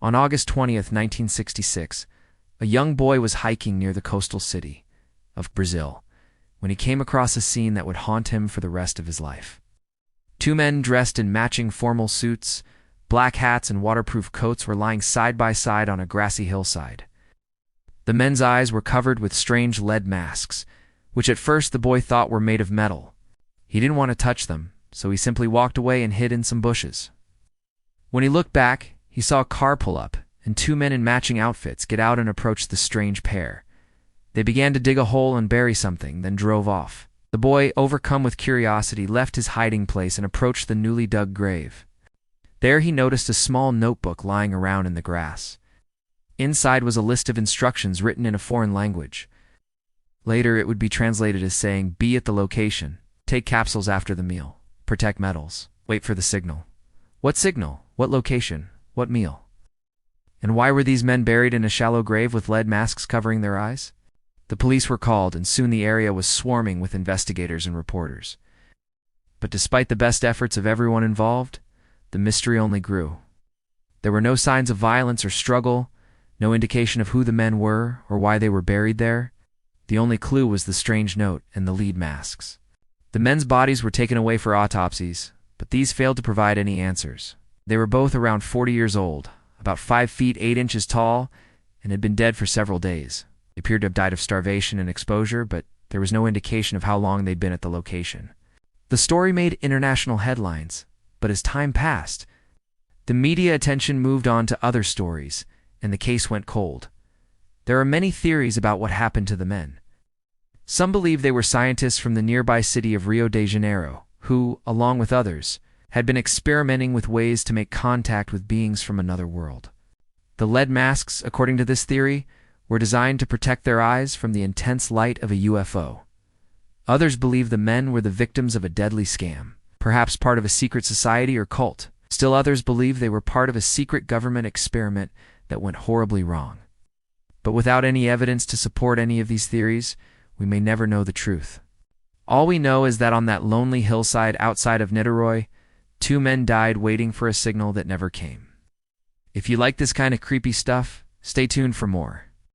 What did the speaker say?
On August 20th, 1966, a young boy was hiking near the coastal city of Brazil when he came across a scene that would haunt him for the rest of his life. Two men dressed in matching formal suits, black hats, and waterproof coats were lying side by side on a grassy hillside. The men's eyes were covered with strange lead masks, which at first the boy thought were made of metal. He didn't want to touch them, so he simply walked away and hid in some bushes. When he looked back, he saw a car pull up, and two men in matching outfits get out and approach the strange pair. They began to dig a hole and bury something, then drove off. The boy, overcome with curiosity, left his hiding place and approached the newly dug grave. There he noticed a small notebook lying around in the grass. Inside was a list of instructions written in a foreign language. Later it would be translated as saying, "Be at the location. Take capsules after the meal. Protect metals. Wait for the signal." What signal? What location? What meal? And why were these men buried in a shallow grave with lead masks covering their eyes? The police were called, and soon the area was swarming with investigators and reporters. But despite the best efforts of everyone involved, the mystery only grew. There were no signs of violence or struggle, no indication of who the men were or why they were buried there. The only clue was the strange note and the lead masks. The men's bodies were taken away for autopsies, but these failed to provide any answers. They were both around 40 years old, about 5 feet 8 inches tall, and had been dead for several days. They appeared to have died of starvation and exposure, but there was no indication of how long they'd been at the location. The story made international headlines, but as time passed, the media attention moved on to other stories, and the case went cold. There are many theories about what happened to the men. Some believe they were scientists from the nearby city of Rio de Janeiro, who, along with others, had been experimenting with ways to make contact with beings from another world. The lead masks, according to this theory, were designed to protect their eyes from the intense light of a UFO. Others believe the men were the victims of a deadly scam, perhaps part of a secret society or cult. Still others believe they were part of a secret government experiment that went horribly wrong. But without any evidence to support any of these theories, we may never know the truth. All we know is that on that lonely hillside outside of Niterói, two men died waiting for a signal that never came. If you like this kind of creepy stuff, stay tuned for more.